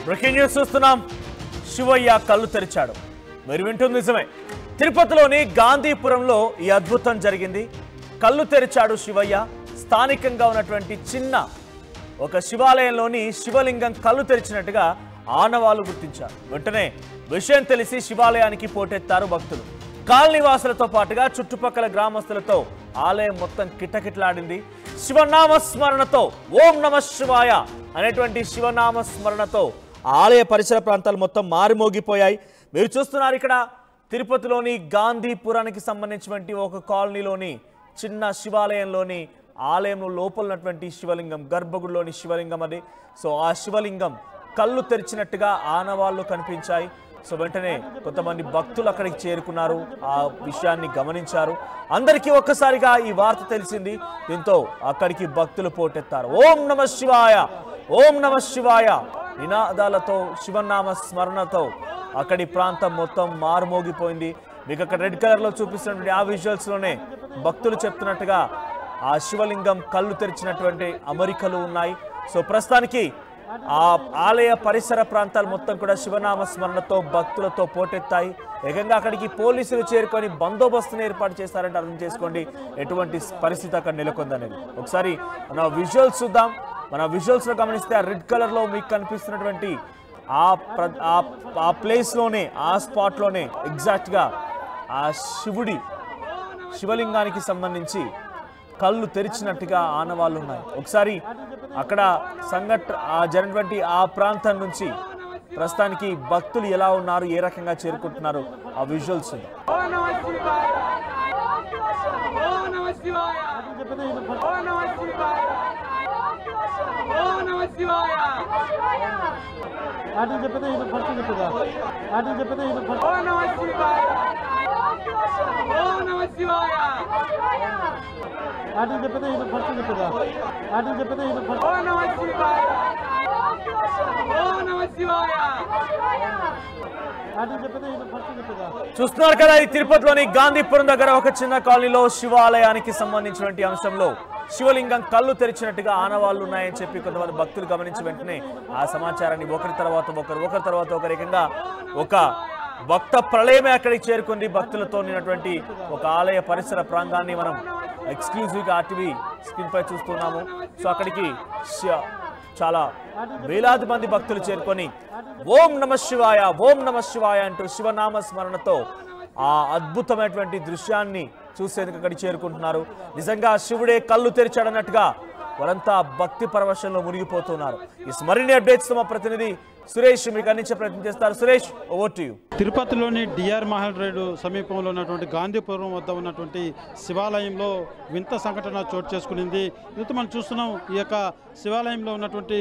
Breaking news చూస్తున్నాం. శివయ్య కళ్ళు తెరిచాడు. మీరు వింటుంది నిజమే. తిరుపతిలోని గాంధీపురంలో ఈ అద్భుతం జరిగింది. కళ్ళు తెరిచాడు శివయ్య. స్థానికంగా ఉన్నటువంటి చిన్న ఒక శివాలయంలోని శివలింగం కళ్ళు తెరిచినట్టుగా ఆనవాళ్లు గుర్తించారు. వెంటనే విషయం తెలిసి శివాలయానికి పోటెత్తారు భక్తులు. కాలనీవాసులతో పాటుగా చుట్టుపక్కల గ్రామస్తులతో ఆలయం మొత్తం కిటకిటలాడింది. శివనామ స్మరణతో ఓం నమ శివాయ అనేటువంటి శివనామ స్మరణతో ఆలయ పరిసర ప్రాంతాలు మొత్తం మారుమోగిపోయాయి. మీరు చూస్తున్నారు ఇక్కడ తిరుపతిలోని గాంధీపురానికి సంబంధించినటువంటి ఒక కాలనీలోని చిన్న శివాలయంలోని ఆలయంలో లోపల ఉన్నటువంటి శివలింగం, గర్భగుడిలోని శివలింగం అది. సో ఆ శివలింగం కళ్ళు తెరిచినట్టుగా ఆనవాళ్లు కనిపించాయి. సో వెంటనే కొంతమంది భక్తులు అక్కడికి చేరుకున్నారు, ఆ విషయాన్ని గమనించారు. అందరికీ ఒక్కసారిగా ఈ వార్త తెలిసింది. దీంతో అక్కడికి భక్తులు పోటెత్తారు. ఓం నమ శివాయ, ఓం నమ శివాయ నినాదాలతో, శివనామ స్మరణతో అక్కడి ప్రాంతం మొత్తం మారుమోగిపోయింది. మీకు అక్కడ రెడ్ కలర్ లో చూపిస్తున్నటువంటి ఆ విజువల్స్ లోనే భక్తులు చెప్తున్నట్టుగా ఆ శివలింగం కళ్ళు తెరిచినటువంటి అమరికలు ఉన్నాయి. సో ప్రస్తుతానికి ఆ ఆలయ పరిసర ప్రాంతాలు మొత్తం కూడా శివనామ స్మరణతో భక్తులతో పోటెత్తాయి. ఏకంగా అక్కడికి పోలీసులు చేరుకొని బందోబస్తును ఏర్పాటు చేస్తారంటే అర్థం చేసుకోండి ఎటువంటి పరిస్థితి అక్కడ నెలకొందనేది. ఒకసారి మన విజువల్స్ చూద్దాం. మన విజువల్స్ లో గమనిస్తే ఆ రెడ్ కలర్ లో మీకు కనిపిస్తున్నటువంటి ఆ ప్లేస్ లోనే, ఆ స్పాట్ లోనే ఎగ్జాక్ట్ గా ఆ శివలింగానికి సంబంధించి కళ్ళు తెరిచినట్టుగా ఆనవాళ్ళు ఉన్నాయి. ఒకసారి అక్కడ జరిగినటువంటి ఆ ప్రాంతం నుంచి ప్రస్తుతానికి భక్తులు ఎలా ఉన్నారు, ఏ రకంగా చేరుకుంటున్నారు ఆ విజువల్స్. చూస్తున్నారు కదా, ఈ తిరుపతిలోని గాంధీపురం దగ్గర ఒక చిన్న కాలనీలో శివాలయానికి సంబంధించినటువంటి అంశంలో శివలింగం కళ్ళు తెరిచినట్టుగా ఆనవాళ్లు ఉన్నాయని చెప్పి కొంతమంది భక్తులు గమనించి వెంటనే ఆ సమాచారాన్ని ఒకరి తర్వాత ఒకరి ఏకంగా ఒక భక్త ప్రళయమే అక్కడికి చేరుకుంది. భక్తులతో నిన్నటువంటి ఒక ఆలయ పరిసర ప్రాంగాన్ని మనం ఎక్స్క్లూజివ్గా ఆర్టీవీ స్క్రీన్ పై చూస్తున్నాము. సో అక్కడికి చాలా వేలాది మంది భక్తులు చేరుకొని ఓం నమ శివాయ, ఓం నమ శివాయ అంటూ శివనామ స్మరణతో ఆ అద్భుతమైనటువంటి దృశ్యాన్ని చూసేందుకు అక్కడికి చేరుకుంటున్నారు. నిజంగా శివుడే కళ్ళు తెరిచాడన్నట్టుగా వారంతా భక్తి పరవశంలో మునిగిపోతున్నారు. ఈ మరిన్ని అప్డేట్స్ మా ప్రతినిధి సురేష్ మీకు అందించే ప్రయత్నం చేస్తారు. Suresh, over to you. తిరుపతిలోని డిఆర్ మహల్ రోడ్డు సమీపంలో ఉన్నటువంటి గాంధీపురం వద్ద ఉన్నటువంటి శివాలయంలో వింత సంఘటన చోటు చేసుకునింది. ఇది మనం చూస్తున్నాం. ఈ యొక్క శివాలయంలో ఉన్నటువంటి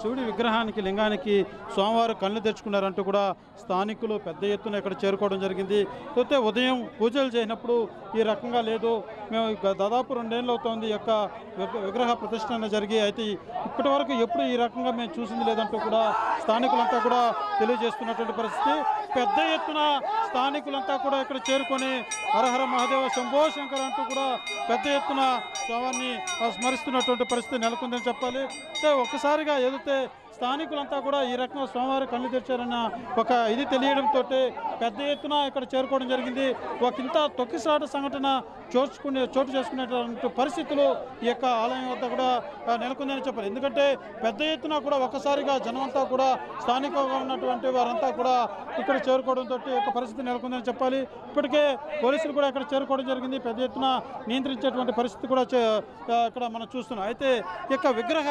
శివుడి విగ్రహానికి, లింగానికి సోమవారం కళ్ళు తెచ్చుకున్నారంటూ కూడా స్థానికులు పెద్ద ఎత్తున ఇక్కడ చేరుకోవడం జరిగింది. అయితే ఉదయం పూజలు చేసినప్పుడు ఈ రకంగా లేదు. మేము దాదాపు 2 ఏళ్ళు అవుతోంది ఈ యొక్క విగ్రహ ప్రతిష్ఠాన జరిగి, అయితే ఇప్పటి వరకు ఎప్పుడు ఈ రకంగా మేము చూసింది లేదంటూ కూడా స్థానికులంతా కూడా తెలియజేస్తున్నటువంటి పరిస్థితి. పెద్ద ఎత్తున స్థానికులంతా కూడా ఇక్కడ చేరుకొని హరహర మహాదేవ, శంభో శంకర్ అంటూ కూడా పెద్ద ఎత్తున స్వామిని స్మరిస్తున్నటువంటి పరిస్థితి నెలకొందని చెప్పాలి. అయితే ఒక్కసారిగా ఏదైతే స్థానికులంతా కూడా ఈ రకంగా సోమవారం కళ్ళు తెరిచారన్న ఒక ఇది తెలియడంతో పెద్ద ఎత్తున ఇక్కడ చేరుకోవడం జరిగింది. ఒక ఇంత తొక్కిసాట సంఘటన చోటు చేసుకునేటువంటి పరిస్థితులు ఈ యొక్క ఆలయం వద్ద కూడా నెలకొందని చెప్పాలి. ఎందుకంటే పెద్ద ఎత్తున కూడా ఒక్కసారిగా జనమంతా కూడా స్థానికంగా ఉన్నటువంటి వారంతా కూడా ఇక్కడ చేరుకోవడంతో ఒక పరిస్థితి నెలకొందని చెప్పాలి. ఇప్పటికే పోలీసులు కూడా ఇక్కడ చేరుకోవడం జరిగింది. పెద్ద ఎత్తున నియంత్రించేటువంటి పరిస్థితి కూడా ఇక్కడ మనం చూస్తున్నాం. అయితే ఈ యొక్క విగ్రహ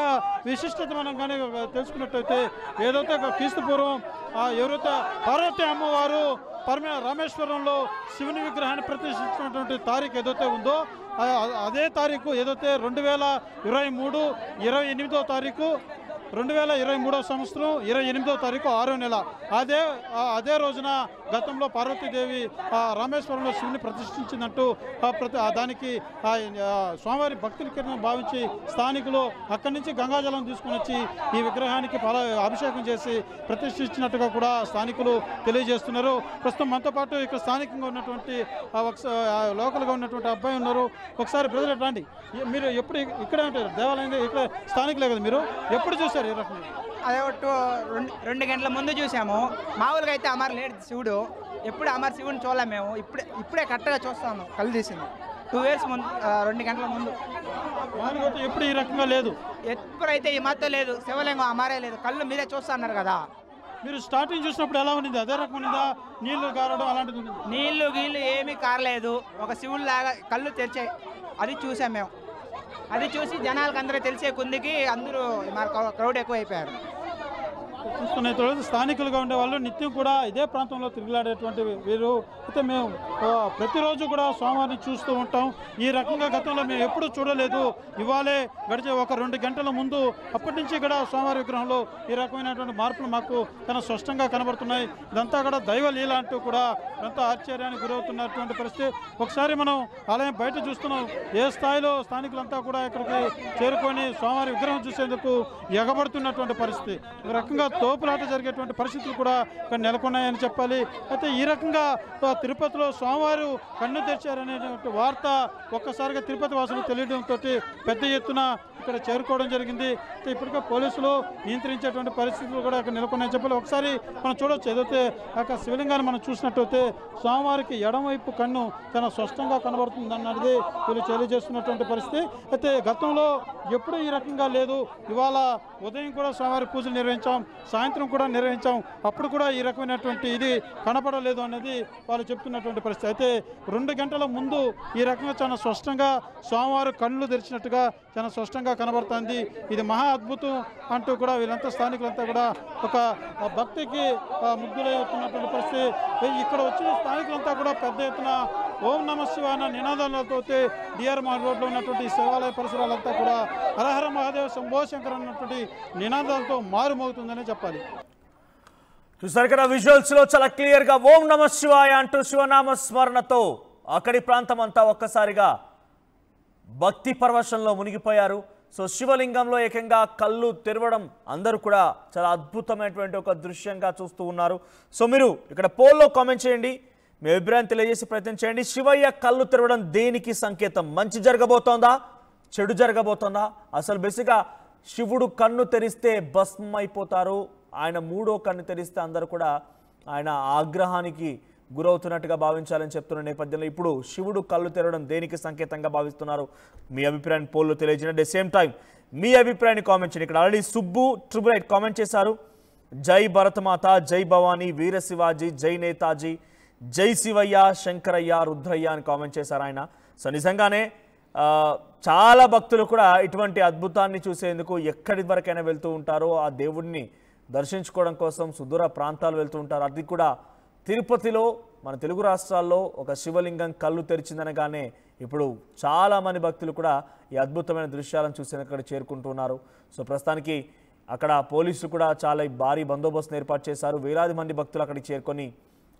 విశిష్టత మనం కానీ తెలుసుకున్నట్టయితే ఏదైతే క్రీస్తు పూర్వం ఎవరైతే పార్వతీ అమ్మవారు రామేశ్వరంలో శివుని విగ్రహాన్ని ప్రతిష్ఠించినటువంటి తారీఖు ఏదైతే ఉందో అదే తారీఖు ఏదైతే 2023 28వ తారీఖు 2023వ సంవత్సరం 28వ తారీఖు 6వ నెల అదే రోజున గతంలో పార్వతీదేవి రామేశ్వరంలో శివుని ప్రతిష్ఠించిందంటూ దానికి స్వామివారి భక్తుల కింద భావించి స్థానికులు అక్కడి నుంచి గంగాజలం తీసుకుని వచ్చి ఈ విగ్రహానికి అభిషేకం చేసి ప్రతిష్ఠించినట్టుగా కూడా స్థానికులు తెలియజేస్తున్నారు. ప్రస్తుతం మనతో పాటు ఇక్కడ స్థానికంగా ఉన్నటువంటి లోకల్గా ఉన్నటువంటి అబ్బాయి ఉన్నారు. ఒకసారి బ్రదర్ రండి, మీరు ఎప్పుడు ఇక్కడే ఉంటారు దేవాలయంలో, ఇక్కడ స్థానికులే కదా, మీరు ఎప్పుడు చూశారు చూశారు ఏ రకంగా? అదే రెండు గంటల ముందు చూసాము. మామూలుగా అయితే అమర్ లేడు శివుడు, ఎప్పుడు అమర్ శివుని చూడలేము మేము. ఇప్పుడే కరెక్ట్గా చూస్తాము, కళ్ళు తీసింది 2 years ముందు, 2 గంటల ముందు. ఎప్పుడు ఈ రకంగా లేదు, ఎప్పుడైతే ఈ మాత్రం లేదు, శివలింగం అమరే లేదు, కళ్ళు మీరే చూస్తా అన్నారు కదా. మీరు స్టార్టింగ్ చూసినప్పుడు ఎలా ఉంది? అదే రకం ఉందా? నీళ్లు కారడం అలాంటిది? నీళ్లు గీళ్ళు ఏమీ కారలేదు, ఒక శివుడు లాగా కళ్ళు తెరిచాయి, అది చూసాం మేము. అది చూసి జనాలకు అందరూ తెలిసే కొందికి అందరూ క్రౌడ్ ఎక్కువ అయిపోయారు. చూస్తున్న తర్వాత స్థానికులుగా ఉండే వాళ్ళు నిత్యం కూడా ఇదే ప్రాంతంలో తిరిగిలాడేటువంటి వీరు అయితే మేము ప్రతిరోజు కూడా స్వామివారిని చూస్తూ ఉంటాం. ఈ రకంగా గతంలో మేము ఎప్పుడూ చూడలేదు. ఇవాళే గడిచే ఒక 2 గంటల ముందు అప్పటి నుంచి కూడా స్వామివారి విగ్రహంలో ఈ రకమైనటువంటి మార్పులు మాకు చాలా స్పష్టంగా కనబడుతున్నాయి. ఇదంతా కూడా దైవ లీల అంటూ కూడా ఎంతో ఆశ్చర్యానికి గురవుతున్నటువంటి పరిస్థితి. ఒకసారి మనం ఆలయం బయట చూస్తున్నాం, ఏ స్థాయిలో స్థానికులంతా కూడా ఇక్కడికి చేరుకొని స్వామివారి విగ్రహం చూసేందుకు ఎగబడుతున్నటువంటి పరిస్థితి. ఒక రకంగా తోపులాట జరిగేటువంటి పరిస్థితులు కూడా ఇక్కడ నెలకొన్నాయని చెప్పాలి. అయితే ఈ రకంగా తిరుపతిలో స్వామివారు కన్ను తెరిచారనేటువంటి వార్త ఒక్కసారిగా తిరుపతి వాసులు తెలియడంతో పెద్ద ఎత్తున ఇక్కడ చేరుకోవడం జరిగింది. ఇప్పటికే పోలీసులు నియంత్రించేటువంటి పరిస్థితులు కూడా ఇక్కడ నెలకొన్నాయని చెప్పాలి. ఒకసారి మనం చూడవచ్చు, ఏదైతే అక్కడ శివలింగాన్ని మనం చూసినట్టయితే స్వామివారికి ఎడమవైపు కన్ను చాలా స్పష్టంగా కనబడుతుంది అన్నది వీళ్ళు తెలియజేస్తున్నటువంటి పరిస్థితి. అయితే గతంలో ఎప్పుడూ ఈ రకంగా లేదు. ఇవాళ ఉదయం కూడా స్వామివారి పూజలు నిర్వహించాం, సాయంత్రం కూడా నిర్వహించాం, అప్పుడు కూడా ఈ రకమైనటువంటి ఇది కనపడలేదు అనేది వాళ్ళు చెప్తున్నటువంటి పరిస్థితి. అయితే 2 గంటల ముందు ఈ రకంగా చాలా స్పష్టంగా స్వామివారు కళ్ళు తెరిచినట్టుగా చాలా స్పష్టంగా కనబడుతుంది. ఇది మహా అద్భుతం అంటూ కూడా వీళ్ళంతా స్థానికులంతా కూడా ఒక భక్తికి ముగ్ధులవుతున్నటువంటి పరిస్థితి. ఇక్కడ వచ్చిన స్థానికులంతా కూడా పెద్ద ఎత్తున ఓం నమ శివాయ అన్న నినాదాలతో డిఆర్ మార్గ్ రోడ్లో ఉన్నటువంటి శివాలయ పరిసరాలంతా కూడా హరహర మహాదేవ శంభో శంకర్ అన్నటువంటి నినాదాలతో మారుమోగుతుందనే చెప్పాలి. చూసారు కదా విజువల్స్ లో చాలా క్లియర్ గా ఓం నమ శివాయ అంటూ శివనామ స్మరణతో అక్కడి ప్రాంతం అంతా ఒక్కసారిగా భక్తి పరవశంలో మునిగిపోయారు. సో శివలింగంలో ఏకంగా కళ్ళు తెరవడం అందరూ కూడా చాలా అద్భుతమైనటువంటి ఒక దృశ్యంగా చూస్తూ ఉన్నారు. సో మీరు ఇక్కడ పోల్లో కామెంట్ చేయండి, మీ అభిప్రాయం తెలియజేసి ప్రయత్నం చేయండి. శివయ్య కళ్ళు తెరవడం దేనికి సంకేతం? మంచి జరగబోతోందా, చెడు జరగబోతోందా? అసలు బేసిక్గా శివుడు కన్ను తెరిస్తే భస్మం అయిపోతారు, ఆయన 3వ కన్ను తెరిస్తే అందరూ కూడా ఆయన ఆగ్రహానికి గురవుతున్నట్టుగా భావించాలని చెప్తున్న నేపథ్యంలో ఇప్పుడు శివుడు కళ్ళు తెరవడం దేనికి సంకేతంగా భావిస్తున్నారు? మీ అభిప్రాయాన్ని పోల్లో తెలియజేయండి. అట్ ద సేమ్ టైం మీ అభిప్రాయాన్ని కామెంట్ చేయండి. ఇక్కడ ఆల్రెడీ సుబ్బు 888 కామెంట్ చేశారు. జై భరతమాత, జై భవానీ, వీర శివాజీ, జై నేతాజీ, జై శివయ్య, శంకరయ్య, రుద్రయ్య అని కామెంట్ చేశారు ఆయన. సో నిజంగానే చాలా భక్తులు కూడా ఇటువంటి అద్భుతాన్ని చూసేందుకు ఎక్కడి వరకైనా వెళ్తూ ఉంటారో, ఆ దేవుడిని దర్శించుకోవడం కోసం సుదూర ప్రాంతాలు వెళ్తూ ఉంటారు. అది కూడా తిరుపతిలో మన తెలుగు రాష్ట్రాల్లో ఒక శివలింగం కళ్ళు తెరిచిందనగానే ఇప్పుడు చాలామంది భక్తులు కూడా ఈ అద్భుతమైన దృశ్యాలను చూసేందుకు అక్కడ చేరుకుంటున్నారు. సో ప్రస్తుతానికి అక్కడ పోలీసులు కూడా చాలా భారీ బందోబస్తును ఏర్పాటు చేశారు. వేలాది మంది భక్తులు అక్కడికి చేరుకొని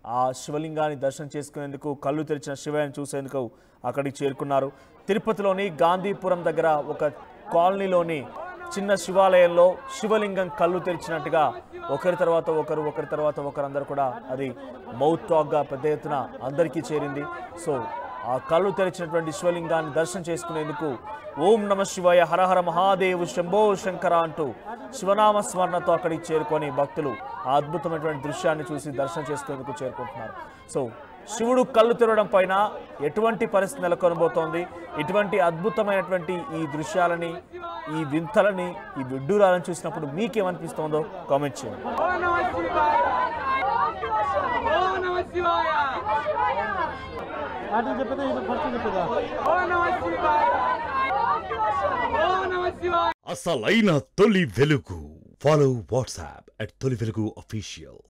ఆ శివలింగాన్ని దర్శనం చేసుకునేందుకు, కళ్ళు తెరిచిన శివయ్యను చూసేందుకు అక్కడికి చేరుకున్నారు. తిరుపతిలోని గాంధీపురం దగ్గర ఒక కాలనీలోని చిన్న శివాలయంలో శివలింగం కళ్ళు తెరిచినట్టుగా ఒకరి తర్వాత ఒకరు అందరూ కూడా అది మౌత్ టాక్గా పెద్ద ఎత్తున అందరికీ చేరింది. సో ఆ కళ్ళు తెరిచినటువంటి శివలింగాన్ని దర్శనం చేసుకునేందుకు ఓం నమ శివాయ, హరహర మహాదేవ్, శంభో శంకర అంటూ శివనామ స్మరణతో అక్కడికి చేరుకొని భక్తులు ఆ అద్భుతమైనటువంటి దృశ్యాన్ని చూసి దర్శనం చేసుకునేందుకు చేరుకుంటున్నారు. సో శివుడు కళ్ళు తెరవడం పైన ఎటువంటి పరిస్థితి నెలకొనబోతోంది, ఇటువంటి అద్భుతమైనటువంటి ఈ దృశ్యాలని, ఈ వింతలని, ఈ విడ్డూరాలను చూసినప్పుడు మీకేమనిపిస్తుందో కామెంట్ చేయండి. అసలైన తొలి వెలుగు. ఫాలో వాట్సాప్ @తొలి వెలుగు official.